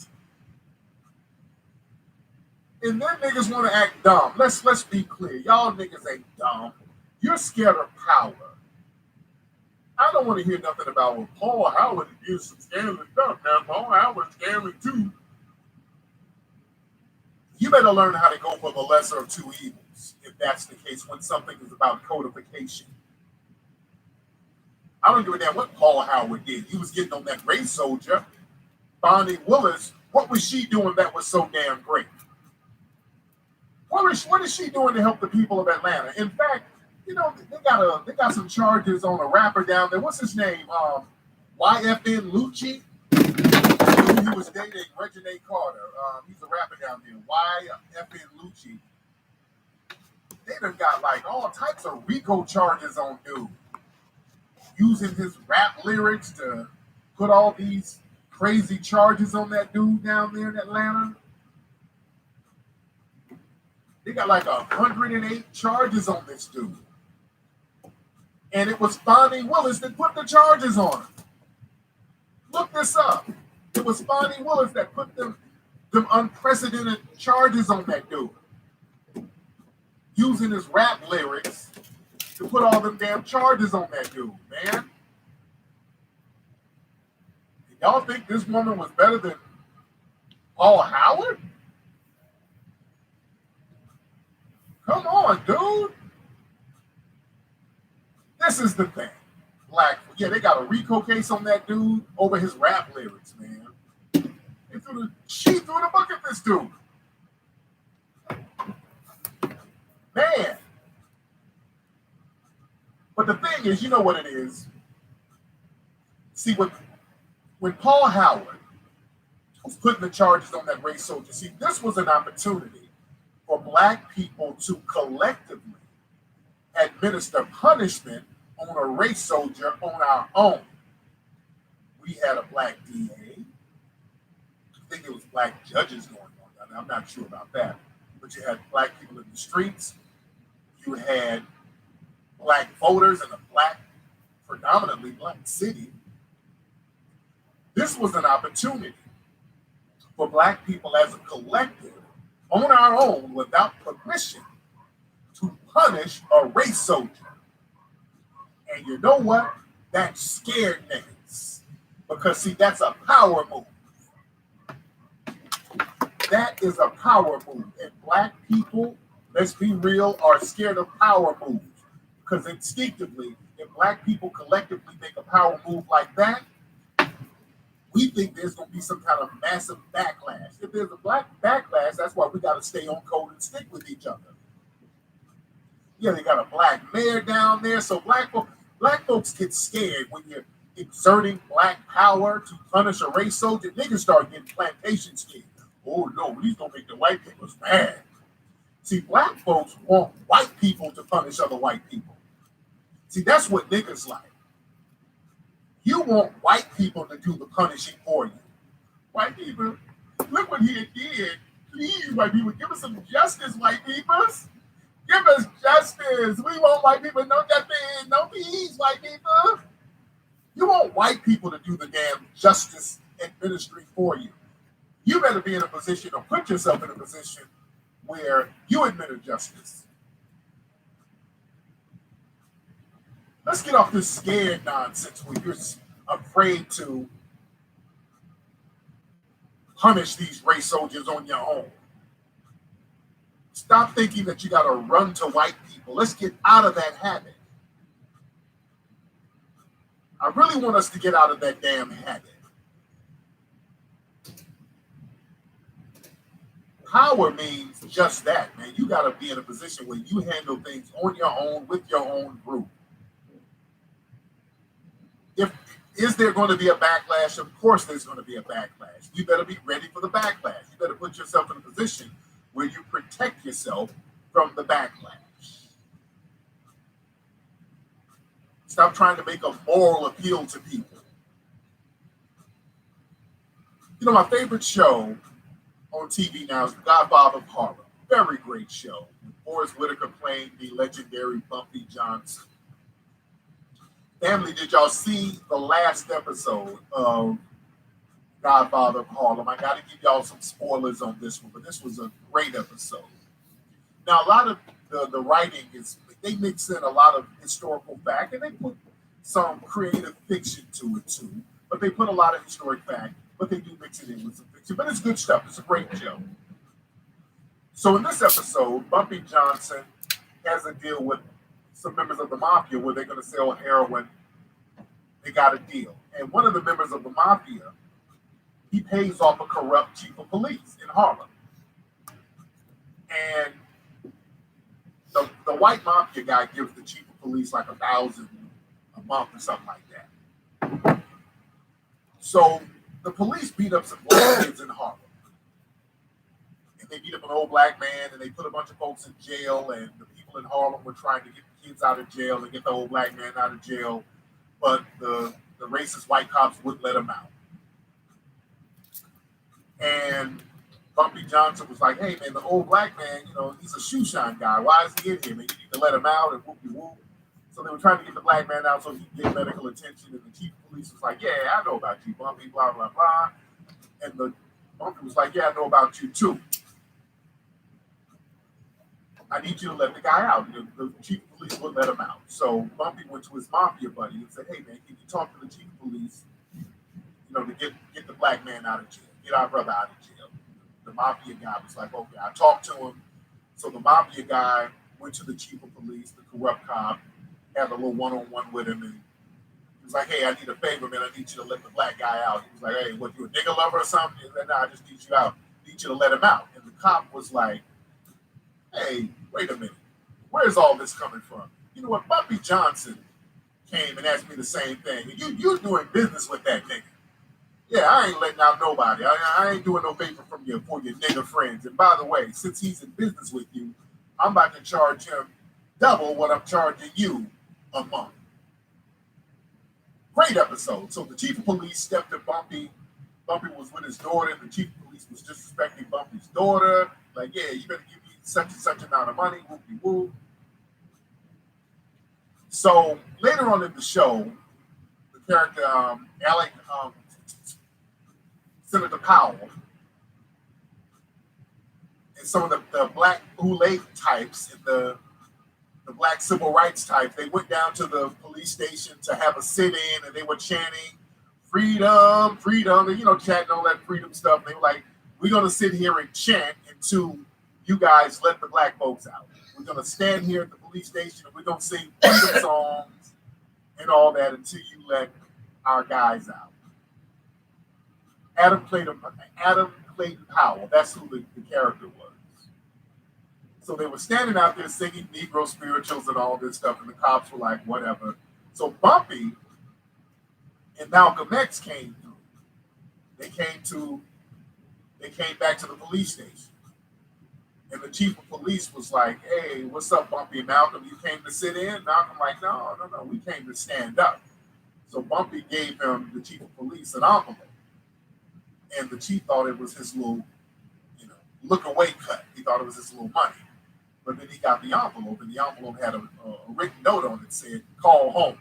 And then niggas want to act dumb. Let's be clear. Y'all niggas ain't dumb. You're scared of power. I don't want to hear nothing about, well, Paul Howard did some scandalous stuff. Now, Paul Howard's scandalous too. You better learn how to go for the lesser of two evils, if that's the case, when something is about codification. I don't give a damn what Paul Howard did. He was getting on that race soldier. Bonnie Willis, what was she doing that was so damn great? What is she doing to help the people of Atlanta? In fact, you know, they got some charges on a rapper down there. What's his name? YFN Lucci. He was dating Regine Carter. He's a rapper down there. YFN Lucci. They done got like all types of RICO charges on dude. Using his rap lyrics to put all these crazy charges on that dude down there in Atlanta. They got like 108 charges on this dude. And it was Bonnie Willis that put the charges on him. Look this up. It was Bonnie Willis that put them unprecedented charges on that dude. Using his rap lyrics to put all them damn charges on that dude, man. Y'all think this woman was better than Paul Howard? Come on, dude. This is the thing. Yeah, they got a RICO case on that dude over his rap lyrics, man. She threw the book at this dude. Man. But the thing is, you know what it is? See, when Paul Howard was putting the charges on that race soldier, see, this was an opportunity for Black people to collectively administer punishment on a race soldier on our own. We had a Black DA. I think it was Black judges going on. I'm not sure about that. But you had Black people in the streets. You had Black voters in a predominantly Black city. This was an opportunity for Black people as a collective on our own without permission to punish a race soldier. And you know what? That scared niggas. Because, see, that's a power move. That is a power move. And Black people, let's be real, are scared of power moves. Because instinctively, if Black people collectively make a power move like that, we think there's going to be some kind of massive backlash. If there's a Black backlash, that's why we got to stay on code and stick with each other. Yeah, they got a Black mayor down there, so Black folks get scared when you're exerting Black power to punish a race soldier. Niggas start getting plantation scared. Oh no, he's gonna make the white people mad. See, Black folks want white people to punish other white people. See, that's what niggas like. You want white people to do the punishing for you. White people, look what he did. Please, white people, give us some justice, white people. Give us justice. We want white people, no justice, no peace, white people. You want white people to do the damn justice administering for you. You better be in a position or put yourself in a position where you administer justice. Let's get off this scared nonsense where you're afraid to punish these race soldiers on your own. Stop thinking that you got to run to white people. Let's get out of that habit. I really want us to get out of that damn habit. Power means just that, man. You got to be in a position where you handle things on your own with your own group. Is there going to be a backlash? Of course there's going to be a backlash. You better be ready for the backlash. You better put yourself in a position where you protect yourself from the backlash. Stop trying to make a moral appeal to people. You know, my favorite show on TV now is The Godfather of Harlem. Very great show. Forrest Whitaker playing the legendary Bumpy Johnson. Family, did y'all see the last episode of Godfather of Harlem? I got to give y'all some spoilers on this one, but this was a great episode. Now, a lot of the writing is, they mix in a lot of historical fact, and they put some creative fiction to it too. But they put a lot of historic fact, but they do mix it in with some fiction. But it's good stuff. It's a great show. So in this episode, Bumpy Johnson has a deal with some members of the mafia where they're going to sell heroin. They got a deal. And one of the members of the mafia, he pays off a corrupt chief of police in Harlem. And the white mafia guy gives the chief of police like $1,000 a month or something like that. So the police beat up some black kids in Harlem. And they beat up an old black man, and they put a bunch of folks in jail, and the people in Harlem were trying to get the kids out of jail and get the old black man out of jail, but the racist white cops wouldn't let him out. And Bumpy Johnson was like, hey, man, the old black man, you know, he's a shoe shine guy. Why is he in here? Man, you need to let him out and whoop-de-whoop. So they were trying to get the black man out so he could get medical attention. And the chief of police was like, yeah, I know about you, Bumpy, blah, blah, blah. And the Bumpy was like, yeah, I know about you too. I need you to let the guy out. The chief of police wouldn't let him out. So Bumpy went to his mafia buddy and said, hey, man, can you talk to the chief of police, you know, to get the black man out of jail, get our brother out of jail. The mafia guy was like, okay, I talked to him. So the mafia guy went to the chief of police, the corrupt cop, had a little one-on-one with him, and he was like, hey, I need a favor, man. I need you to let the black guy out. He was like, hey, what, you a nigga lover or something? He said, no, I just need you out. I need you to let him out. And the cop was like, hey, wait a minute. Where's all this coming from? You know what? Bumpy Johnson came and asked me the same thing. You're doing business with that nigga. Yeah, I ain't letting out nobody. I ain't doing no favor for your nigga friends. And by the way, since he's in business with you, I'm about to charge him double what I'm charging you a month. Great episode. So the chief of police stepped to Bumpy. Bumpy was with his daughter. The chief of police was disrespecting Bumpy's daughter. Like, yeah, you better give me such and such amount of money. Whoop-de-whoop. So later on in the show, the character Senator Powell and some of the black Kool-Aid types and the black civil rights types, they went down to the police station to have a sit-in, and they were chanting freedom, freedom, and, you know, chanting all that freedom stuff. And they were like, we're going to sit here and chant until you guys let the black folks out. We're going to stand here at the police station, and we're going to sing freedom songs and all that until you let our guys out. Adam Clayton Powell, that's who the character was. So they were standing out there singing Negro spirituals and all this stuff, and the cops were like, whatever. So Bumpy and Malcolm X came through. They came back to the police station. And the chief of police was like, hey, what's up, Bumpy and Malcolm? You came to sit in? Malcolm like, no, we came to stand up. So Bumpy gave him, the chief of police, an envelope. And the chief thought it was his little, you know, look away cut. He thought it was his little money. But then he got the envelope, and the envelope had a written note on it that said, call home.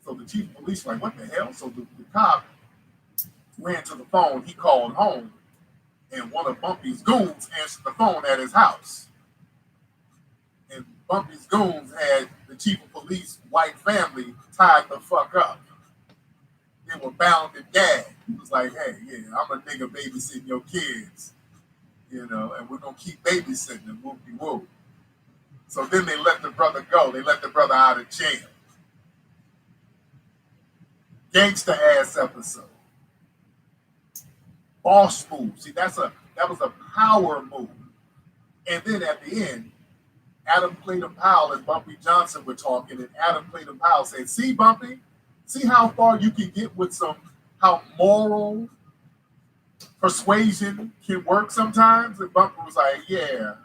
So the chief of police was like, what the hell? So the cop ran to the phone. He called home, and one of Bumpy's goons answered the phone at his house. And Bumpy's goons had the chief of police, white family, tied the fuck up. They were bound and gagged. He was like, hey, yeah, I'm a nigga babysitting your kids, you know, and we're going to keep babysitting them, whoop-de-whoop. So then they let the brother go. They let the brother out of jail. Gangsta ass episode. Boss move. See, that was a power move. And then at the end, Adam Clayton Powell and Bumpy Johnson were talking, and Adam Clayton Powell said, "See, Bumpy, see how far you can get with how moral persuasion can work sometimes." And Bumpy was like, "Yeah,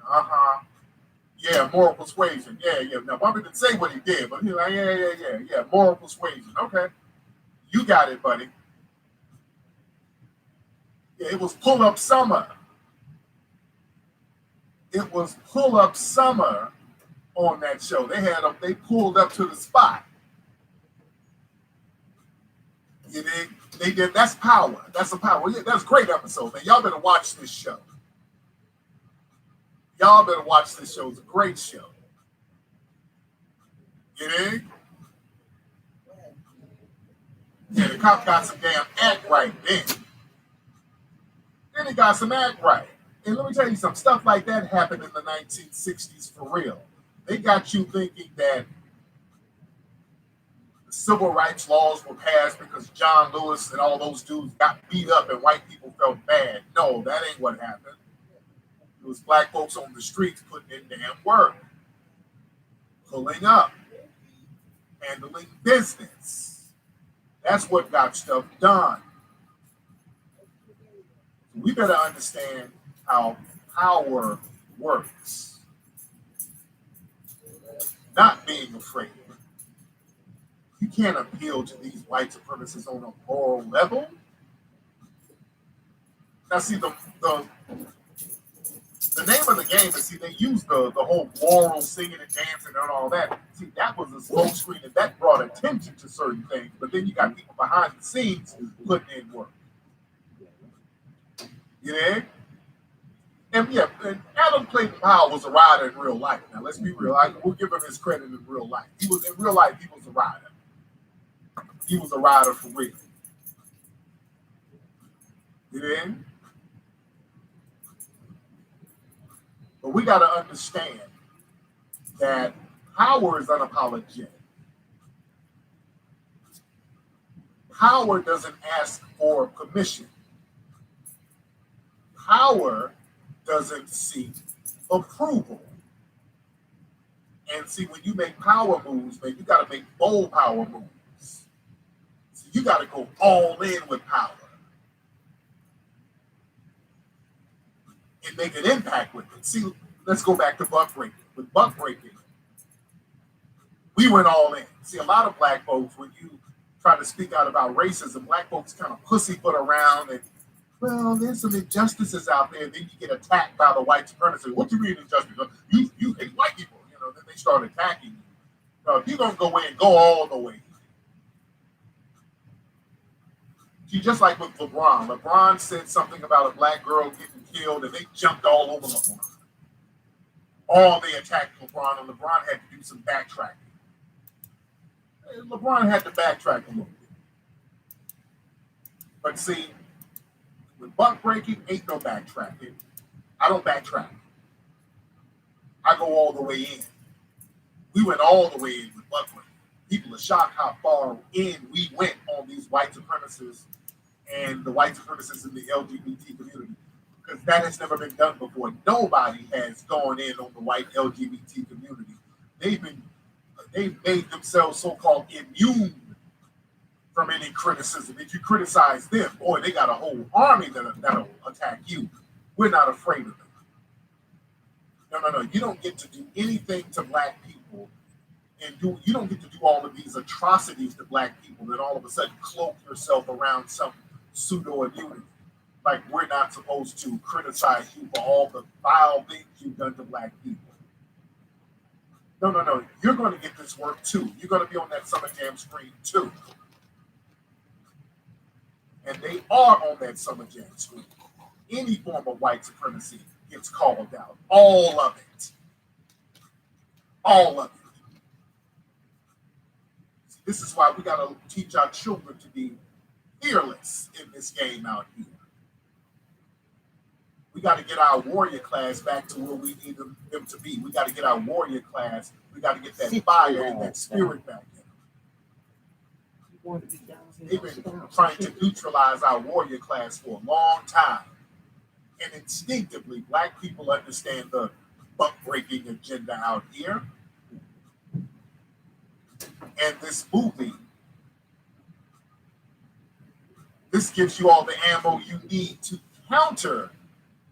yeah, moral persuasion, yeah." Now Bumpy didn't say what he did, but he was like, "Yeah, moral persuasion. Okay, you got it, buddy." Yeah, it was pull up summer. It was pull up summer on that show. They pulled up to the spot. You dig? They did. That's power. That's a power. Yeah, that's a great episode, man. Y'all better watch this show. Y'all better watch this show. It's a great show. You dig? Yeah, the cop got some damn act right then. Then he got some act right. And let me tell you some stuff like that happened in the 1960s for real. They got you thinking that the civil rights laws were passed because John Lewis and all those dudes got beat up and white people felt bad. No, that ain't what happened. It was black folks on the streets putting in damn work, pulling up, handling business. That's what got stuff done. We better understand how power works. Not being afraid. You can't appeal to these white supremacists on a moral level. Now, see, the name of the game is, see, they use the whole moral singing and dancing and all that. See, that was a smoke screen and that brought attention to certain things. But then you got people behind the scenes putting in work. You know? And yeah, and Adam Clayton Powell was a rider in real life. Now, let's be real. We'll give him his credit in real life. In real life, he was a rider. He was a rider for real. You know? But we got to understand that power is unapologetic. Power doesn't ask for permission. Power doesn't seek approval. And see, when you make power moves, man, you got to make bold power moves. So you got to go all in with power and make an impact with it. See, let's go back to buck breaking. With buck breaking, we went all in. See, a lot of black folks, when you try to speak out about racism, black folks kind of pussyfoot around and, well, there's some injustices out there. Then you get attacked by the white supremacists. What do you mean injustice? You hate white people. You know, then they start attacking you. Now, if you're going to go in, go all the way. See, just like with LeBron. LeBron said something about a black girl getting killed, and they jumped all over LeBron. They attacked LeBron, and LeBron had to do some backtracking. LeBron had to backtrack a little bit. But see, with buck breaking, ain't no backtracking. I don't backtrack. I go all the way in. We went all the way in with buck breaking. People are shocked how far in we went on these white supremacists and the white supremacists in the LGBT community. Because that has never been done before. Nobody has gone in on the white LGBT community. They've made themselves so-called immune from any criticism. If you criticize them, boy, they got a whole army that'll attack you. We're not afraid of them. No. You don't get to do anything to black people, and you don't get to do all of these atrocities to black people, then all of a sudden cloak yourself around some pseudo immunity. Like we're not supposed to criticize you for all the vile things you've done to black people. No. You're going to get this work too. You're going to be on that Summer Jam screen too. And they are on that Summer Jam screen. Any form of white supremacy gets called out. All of it. All of it. See, this is why we got to teach our children to be fearless in this game out here. We got to get our warrior class back to where we need them to be. We got to get our warrior class. We got to get that fire and that spirit back in. They've been trying to neutralize our warrior class for a long time. And instinctively, black people understand the buck breaking agenda out here. And this movie, this gives you all the ammo you need to counter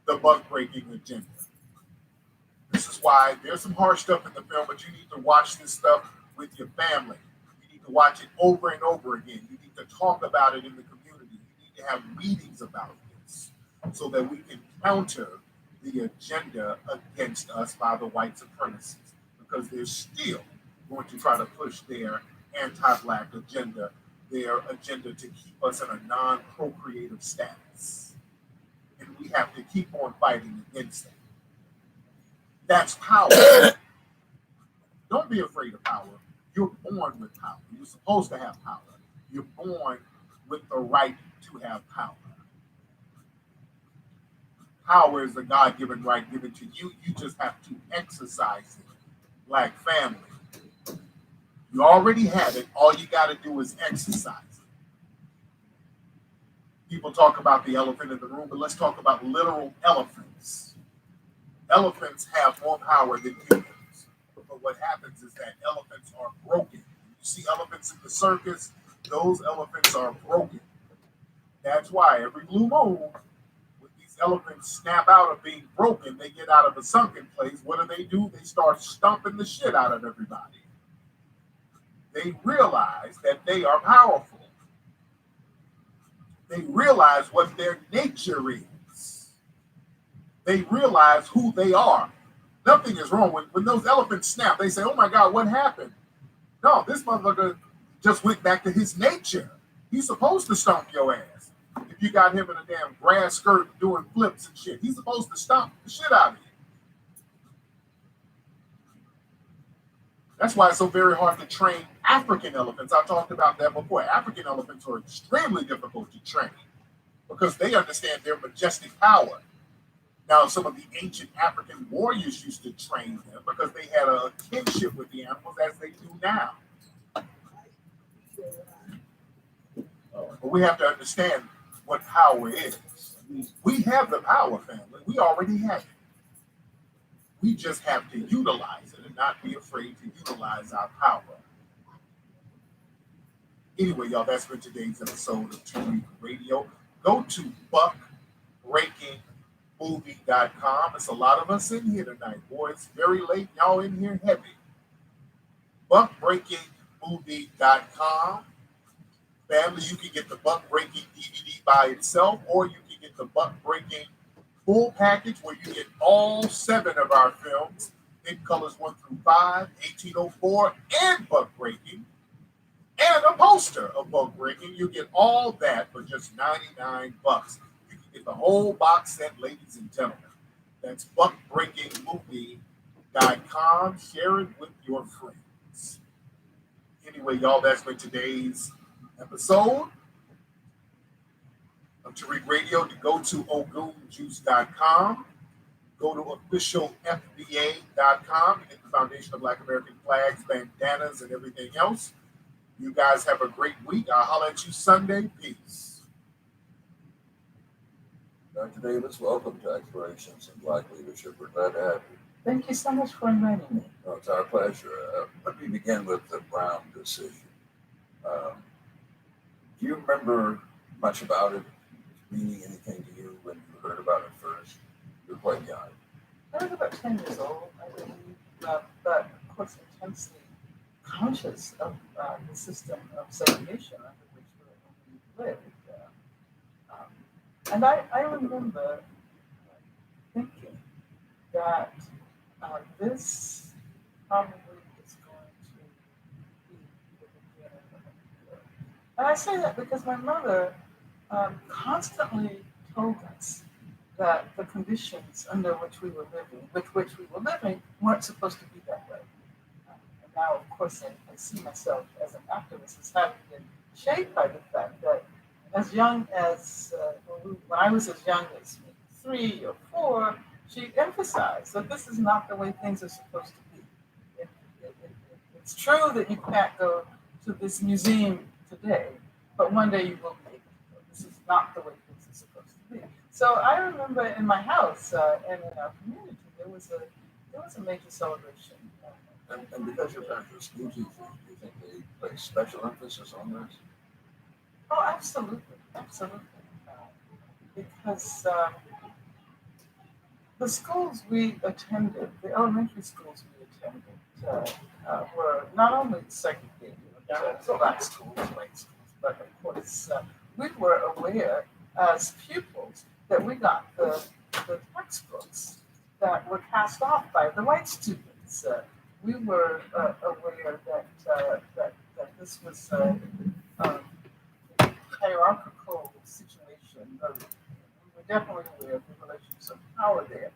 the buck breaking agenda. This is why there's some harsh stuff in the film, but you need to watch this stuff with your family. You need to watch it over and over again. You need to talk about it in the community. You need to have meetings about this so that we can counter the agenda against us by the white supremacists, because they're still going to try to push their anti-black agenda, their agenda to keep us in a non-procreative status. And we have to keep on fighting against that. That's power. Don't be afraid of power. You're born with power. You're supposed to have power. You're born with the right to have power. Power is a God-given right given to you. You just have to exercise it. Black family. You already have it. All you got to do is exercise it. People talk about the elephant in the room, but let's talk about literal elephants. Elephants have more power than humans. But what happens is that elephants are broken. You see elephants in the circus, those elephants are broken. That's why every blue moon, when these elephants snap out of being broken, they get out of a sunken place. What do? They start stomping the shit out of everybody. They realize that they are powerful. They realize what their nature is. They realize who they are. Nothing is wrong. When those elephants snap, they say, oh my God, what happened? No, this motherfucker just went back to his nature. He's supposed to stomp your ass. If you got him in a damn grass skirt doing flips and shit, he's supposed to stomp the shit out of you. That's why it's so very hard to train African elephants. I talked about that before. African elephants are extremely difficult to train because they understand their majestic power. Now, some of the ancient African warriors used to train them because they had a kinship with the animals as they do now. But we have to understand what power is. We have the power, family. We already have it. We just have to utilize it and not be afraid to utilize our power. Anyway, y'all, that's been today's episode of Tariq Radio. Go to buckbreakingmovie.com. It's a lot of us in here tonight. Boy, it's very late. Y'all in here heavy. Buckbreakingmovie.com. Family, you can get the Buck Breaking DVD by itself, or you can get the Buck Breaking full package where you get all 7 of our films in colors 1 through 5, 1804, and Buck Breaking, and a poster of Buck Breaking. You get all that for just $99. You can get the whole box set, ladies and gentlemen. That's buckbreakingmovie.com. Share it with your friends. Anyway, y'all, that's been today's episode of Tariq Radio. To go to ogoonjuice.com, go to officialfba.com, and get the Foundation of Black American Flags, bandanas, and everything else. You guys have a great week. I'll holler at you Sunday. Peace. Dr. Davis, welcome to Explorations in Black Leadership. We're glad to have you. Thank you so much for inviting me. No, it's our pleasure. Let me begin with the Brown decision. Do you remember much about it, meaning anything to you when you heard about it first? You were quite young. I was about 10 years old, I believe, but of course intensely conscious of the system of segregation under which we lived. And I remember thinking that this probably is going to be the beginning of a war. And I say that because my mother constantly told us that the conditions under which we were living, weren't supposed to be that way. And now, of course, I see myself as an activist as having been shaped by the fact that as young as, when I was as young as 3 or 4, she emphasized that this is not the way things are supposed to be. It's true that you can't go to this museum today, but one day you will be able to go. This is not the way things are supposed to be. So I remember in my house and in our community, there was a major celebration. And because you're back to school teachers, do you think they place special emphasis on this? Oh, absolutely, absolutely. Because the schools we attended, the elementary schools we attended, were not only segregated, black schools, white schools, but of course we were aware as pupils that we got the textbooks that were cast off by the white students. We were aware that this was a hierarchical situation. We were definitely aware of the relations of power there.